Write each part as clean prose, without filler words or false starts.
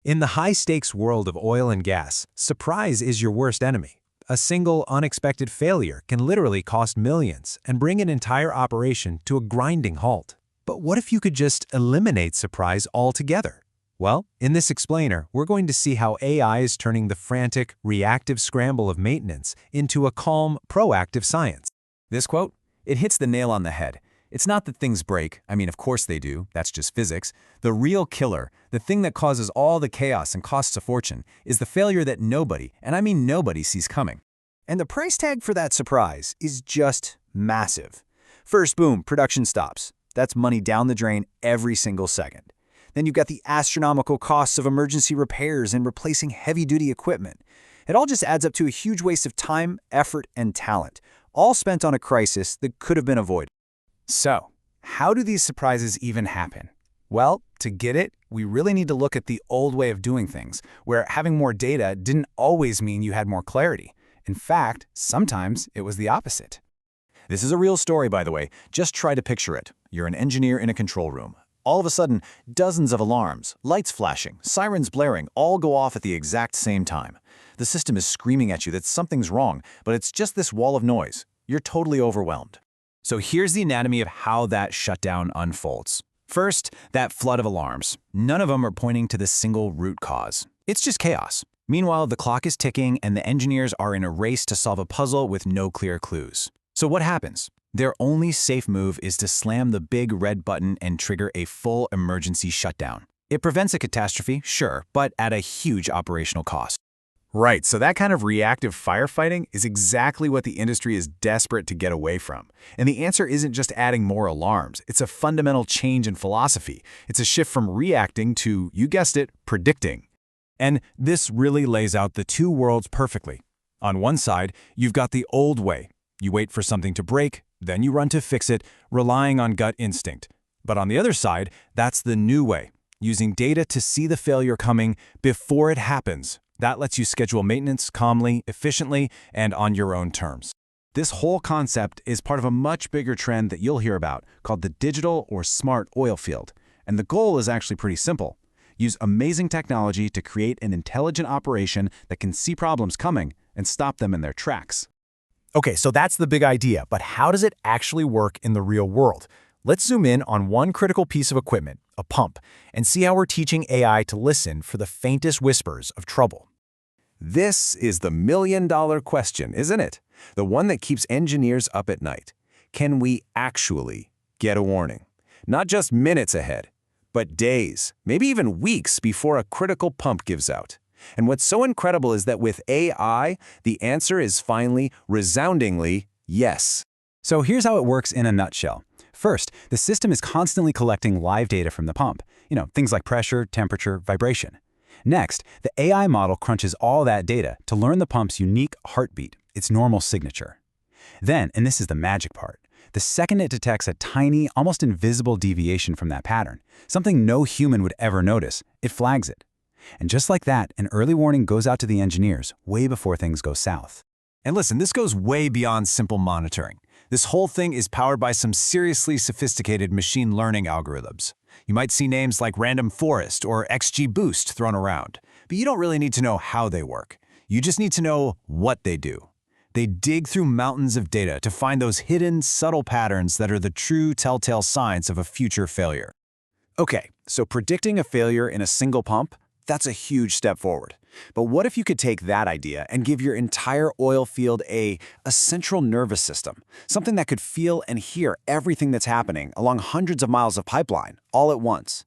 In the high-stakes world of oil and gas, surprise is your worst enemy. A single, unexpected failure can literally cost millions and bring an entire operation to a grinding halt. But what if you could just eliminate surprise altogether? Well, in this explainer, we're going to see how AI is turning the frantic, reactive scramble of maintenance into a calm, proactive science. This quote, it hits the nail on the head. It's not that things break. I mean, of course they do. That's just physics. The real killer, the thing that causes all the chaos and costs a fortune, is the failure that nobody, and I mean nobody, sees coming. And the price tag for that surprise is just massive. First, boom, production stops. That's money down the drain every single second. Then you've got the astronomical costs of emergency repairs and replacing heavy-duty equipment. It all just adds up to a huge waste of time, effort, and talent, all spent on a crisis that could have been avoided. So, how do these surprises even happen? Well, to get it, we really need to look at the old way of doing things, where having more data didn't always mean you had more clarity. In fact, sometimes it was the opposite. This is a real story, by the way. Just try to picture it. You're an engineer in a control room. All of a sudden, dozens of alarms, lights flashing, sirens blaring, all go off at the exact same time. The system is screaming at you that something's wrong, but it's just this wall of noise. You're totally overwhelmed. So here's the anatomy of how that shutdown unfolds. First, that flood of alarms. None of them are pointing to the single root cause. It's just chaos. Meanwhile, the clock is ticking and the engineers are in a race to solve a puzzle with no clear clues. So what happens? Their only safe move is to slam the big red button and trigger a full emergency shutdown. It prevents a catastrophe, sure, but at a huge operational cost. Right, so that kind of reactive firefighting is exactly what the industry is desperate to get away from. And the answer isn't just adding more alarms. It's a fundamental change in philosophy. It's a shift from reacting to, you guessed it, predicting. And this really lays out the two worlds perfectly. On one side, you've got the old way. You wait for something to break, then you run to fix it, relying on gut instinct. But on the other side, that's the new way, using data to see the failure coming before it happens. That lets you schedule maintenance calmly, efficiently, and on your own terms. This whole concept is part of a much bigger trend that you'll hear about called the digital or smart oil field. And the goal is actually pretty simple. Use amazing technology to create an intelligent operation that can see problems coming and stop them in their tracks. Okay, so that's the big idea, but how does it actually work in the real world? Let's zoom in on one critical piece of equipment, a pump, and see how we're teaching AI to listen for the faintest whispers of trouble. This is the million-dollar question, isn't it? The one that keeps engineers up at night. Can we actually get a warning? Not just minutes ahead, but days, maybe even weeks before a critical pump gives out. And what's so incredible is that with AI, the answer is finally, resoundingly, yes. So here's how it works in a nutshell. First, the system is constantly collecting live data from the pump. Things like pressure, temperature, vibration. Next, the AI model crunches all that data to learn the pump's unique heartbeat, its normal signature. Then, and this is the magic part, the second it detects a tiny, almost invisible deviation from that pattern, something no human would ever notice, it flags it. And just like that, an early warning goes out to the engineers way before things go south. And listen, this goes way beyond simple monitoring. This whole thing is powered by some seriously sophisticated machine learning algorithms. You might see names like Random Forest or XGBoost thrown around, but you don't really need to know how they work. You just need to know what they do. They dig through mountains of data to find those hidden, subtle patterns that are the true telltale signs of a future failure. Okay, so predicting a failure in a single pump, that's a huge step forward. But what if you could take that idea and give your entire oil field a central nervous system, something that could feel and hear everything that's happening along hundreds of miles of pipeline, all at once?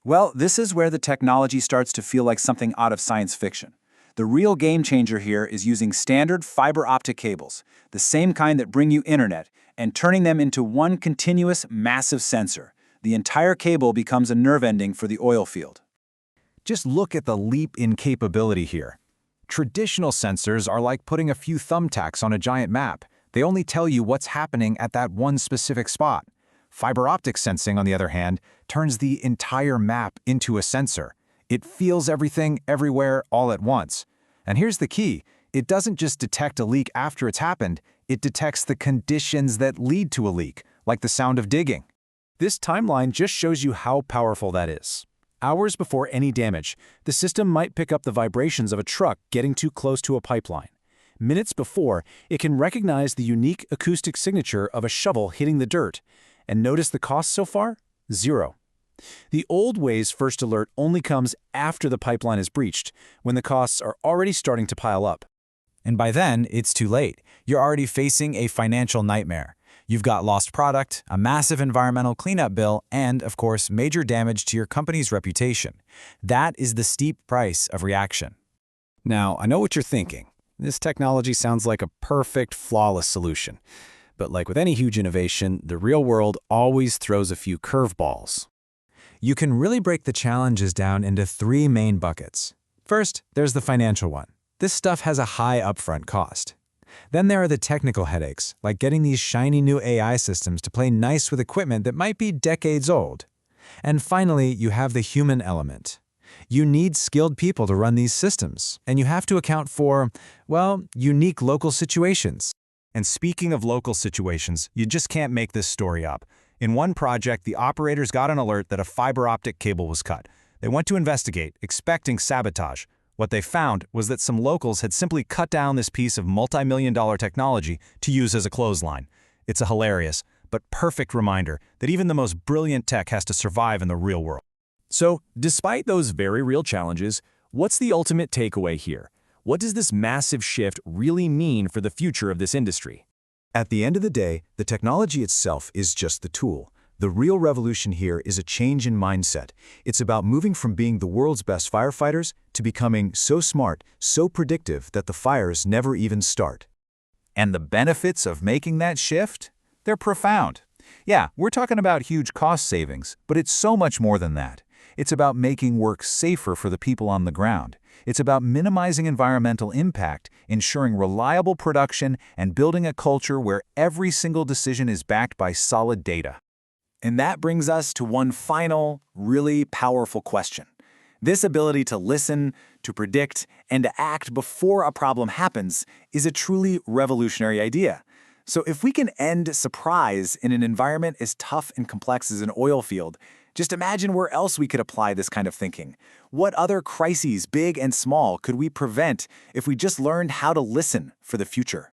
Well, this is where the technology starts to feel like something out of science fiction. The real game changer here is using standard fiber optic cables, the same kind that bring you internet, and turning them into one continuous, massive sensor. The entire cable becomes a nerve ending for the oil field. Just look at the leap in capability here. Traditional sensors are like putting a few thumbtacks on a giant map. They only tell you what's happening at that one specific spot. Fiber optic sensing, on the other hand, turns the entire map into a sensor. It feels everything, everywhere, all at once. And here's the key. It doesn't just detect a leak after it's happened, it detects the conditions that lead to a leak, like the sound of digging. This timeline just shows you how powerful that is. Hours before any damage, the system might pick up the vibrations of a truck getting too close to a pipeline. Minutes before, it can recognize the unique acoustic signature of a shovel hitting the dirt. And notice the cost so far? Zero. The old way's first alert only comes after the pipeline is breached, when the costs are already starting to pile up. And by then, it's too late. You're already facing a financial nightmare. You've got lost product, a massive environmental cleanup bill, and, of course, major damage to your company's reputation. That is the steep price of reaction. Now, I know what you're thinking. This technology sounds like a perfect, flawless solution. But like with any huge innovation, the real world always throws a few curveballs. You can really break the challenges down into three main buckets. First, there's the financial one. This stuff has a high upfront cost. Then there are the technical headaches, like getting these shiny new AI systems to play nice with equipment that might be decades old. And finally, you have the human element. You need skilled people to run these systems, and you have to account for, well, unique local situations. And speaking of local situations, you just can't make this story up. In one project, the operators got an alert that a fiber optic cable was cut. They went to investigate, expecting sabotage. What they found was that some locals had simply cut down this piece of multi-million-dollar technology to use as a clothesline. It's a hilarious, but perfect reminder that even the most brilliant tech has to survive in the real world. So, despite those very real challenges, what's the ultimate takeaway here? What does this massive shift really mean for the future of this industry? At the end of the day, the technology itself is just the tool. The real revolution here is a change in mindset. It's about moving from being the world's best firefighters to becoming so smart, so predictive that the fires never even start. And the benefits of making that shift? They're profound. Yeah, we're talking about huge cost savings, but it's so much more than that. It's about making work safer for the people on the ground. It's about minimizing environmental impact, ensuring reliable production, and building a culture where every single decision is backed by solid data. And that brings us to one final, really powerful question. This ability to listen, to predict, and to act before a problem happens is a truly revolutionary idea. So if we can end surprise in an environment as tough and complex as an oil field, just imagine where else we could apply this kind of thinking. What other crises, big and small, could we prevent if we just learned how to listen for the future?